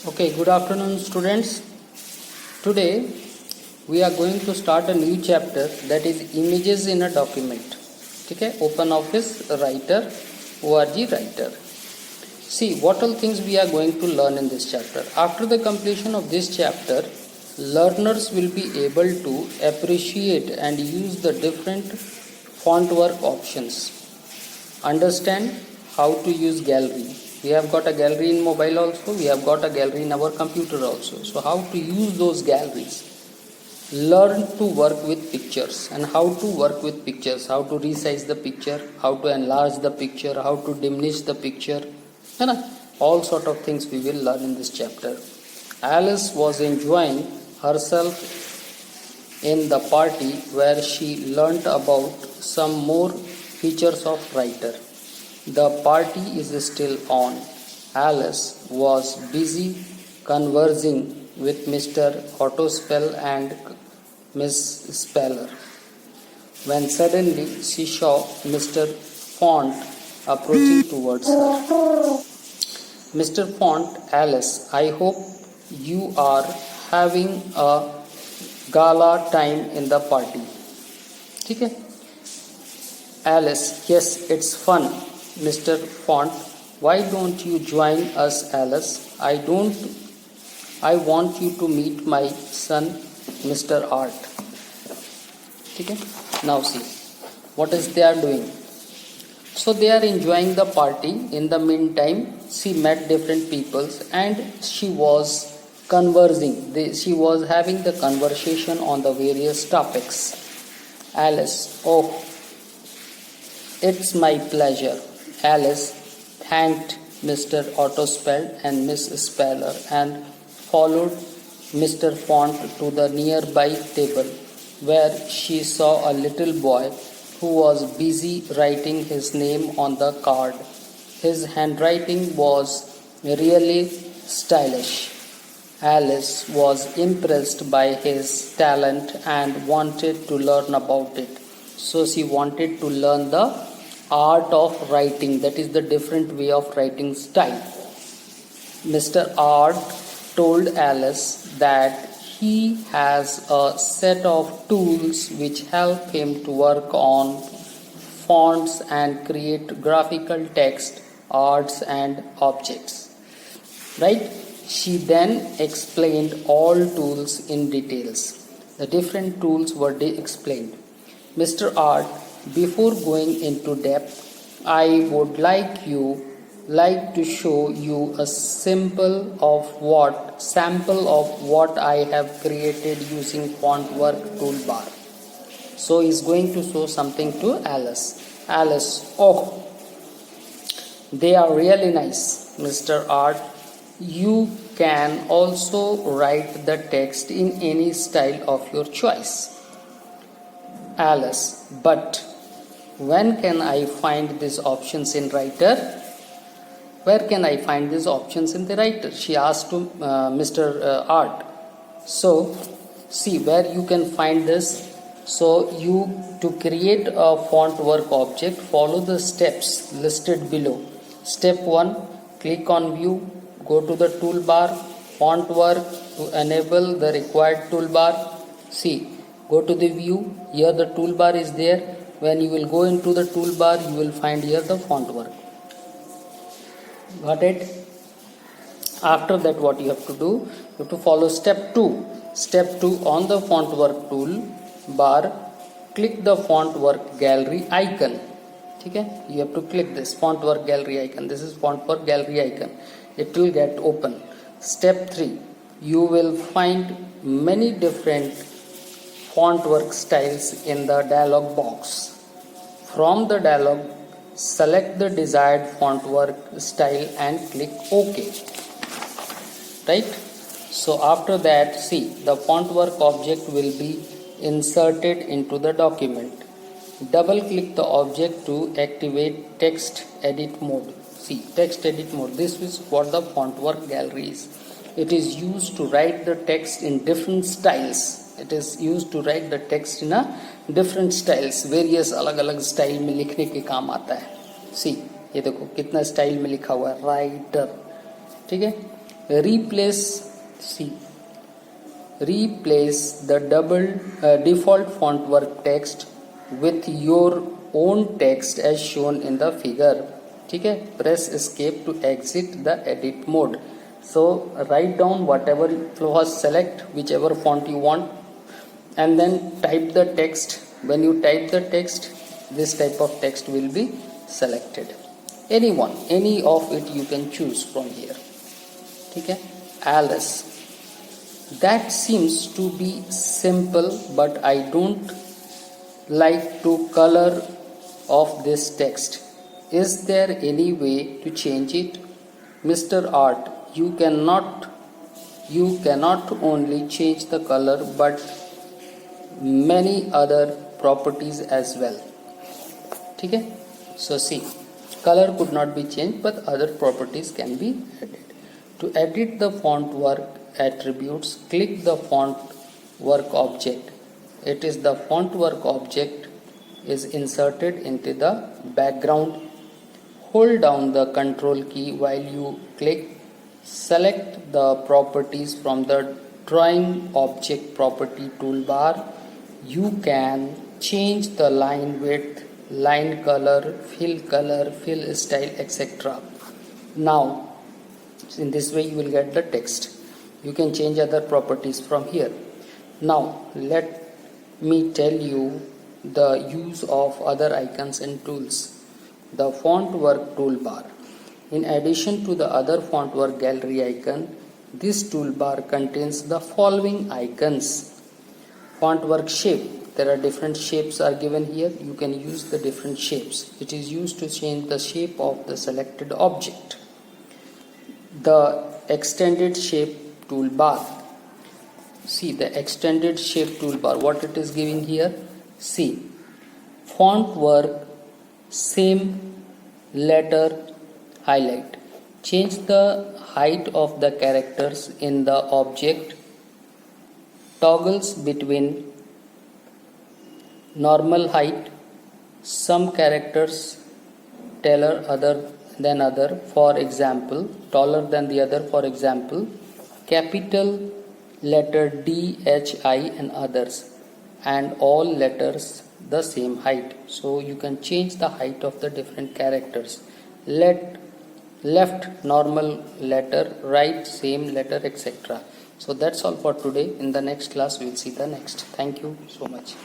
Okay, good afternoon, students. Today we are going to start a new chapter, that is images in a document. ठीक है, Open Office Writer, ORG Writer. See what all things we are going to learn in this chapter. After the completion of this chapter, learners will be able to appreciate and use the different font work options. Understand how to use gallery. We have got a gallery in mobile also, we have got a gallery in our computer also. So how to use those galleries. Learn to work with pictures and how to work with pictures, how to resize the picture, how to enlarge the picture, how to diminish the picture, and all sort of things we will learn in this chapter. Alice was enjoying herself in the party where she learnt about some more features of writer. The party is still on. Alice was busy conversing with Mr. Ottospell and Miss Speller when suddenly she saw Mr. Font approaching towards her. Mr. Font, Alice, I hope you are having a gala time in the party. ठीक है? Alice, yes, it's fun. Mr. Font, why don't you join us, Alice? I want you to meet my son, Mr. Art. Okay? Now see, what is they are doing? So they are enjoying the party. In the meantime, she met different peoples and she was conversing. She was having the conversation on the various topics. Alice, oh, it's my pleasure. Alice thanked Mr. Ottospell and Miss Speller and followed Mr. Font to the nearby table where she saw a little boy who was busy writing his name on the card. His handwriting was really stylish. Alice was impressed by his talent and wanted to learn about it. So she wanted to learn the art of writing, that is the different way of writing style. Mr. Art told Alice that he has a set of tools which help him to work on fonts and create graphical text, arts and objects. Right? She then explained all tools in details. The different tools were explained. Mr. Art, before going into depth, I would like to show you a sample of what I have created using font work toolbar. So he's going to show something to Alice. Alice, oh, they are really nice, Mr. Art. You can also write the text in any style of your choice. Alice, but when can I find these options in writer? Where can I find these options in the writer? She asked to Mr. Art. So, see where you can find this. So, to create a font work object, follow the steps listed below. Step 1, click on view, go to the toolbar, font work to enable the required toolbar. See, go to the view, here the toolbar is there. When you will go into the toolbar, you will find here the font work. Got it? After that, what you have to do? You have to follow step 2. Step 2, on the font work tool bar, click the font work gallery icon. Okay? You have to click this font work gallery icon. This is font work gallery icon. It will get open. Step 3, you will find many different font work styles in the dialog box. From the dialog, select the desired font work style and click OK. Right? So after that, see, the font work object will be inserted into the document. Double click the object to activate text edit mode. See, text edit mode. This is what the font work gallery is. It is used to write the text in different styles. It is used to write the text in a different styles. Various अलग-अलग style में लिखने के काम आता है. See, ये देखो कितना स्टाइल में लिखा हुआ है, राइटर. ठीक है? replace replace the default font work text with your own text as shown in the figure. ठीक है, press escape to exit the edit mode. So write down whatever, first select whichever font you want and then type the text. When you type the text, this type of text will be selected. Any of it you can choose from here. ठीक है, Alice. That seems to be simple, but I don't like to color of this text. Is there any way to change it? Mr. Art, you cannot only change the color but many other properties as well. ठीक है, so see, color could not be changed but other properties can be added. To edit the font work attributes, click the font work object. It is the font work object is inserted into the background. Hold down the control key while you click. Select the properties from the drawing object property toolbar. You can change the line width, line color, fill style, etc. Now in this way you will get the text. You can change other properties from here. Now let me tell you the use of other icons and tools. The font work toolbar. In addition to the other font work gallery icon, this toolbar contains the following icons. Font work shape. There are different shapes are given here. You can use the different shapes. It is used to change the shape of the selected object. The extended shape toolbar. See the extended shape toolbar, what it is giving here. See, font work, same letter, highlight. Change the height of the characters in the object. Toggles between normal height, some characters taller other than other, for example, taller than the other, for example, capital letter D, H, I and others, and all letters the same height. So you can change the height of the different characters. Left normal letter, right same letter, etc. So that's all for today. In the next class we will see the next. Thank you so much.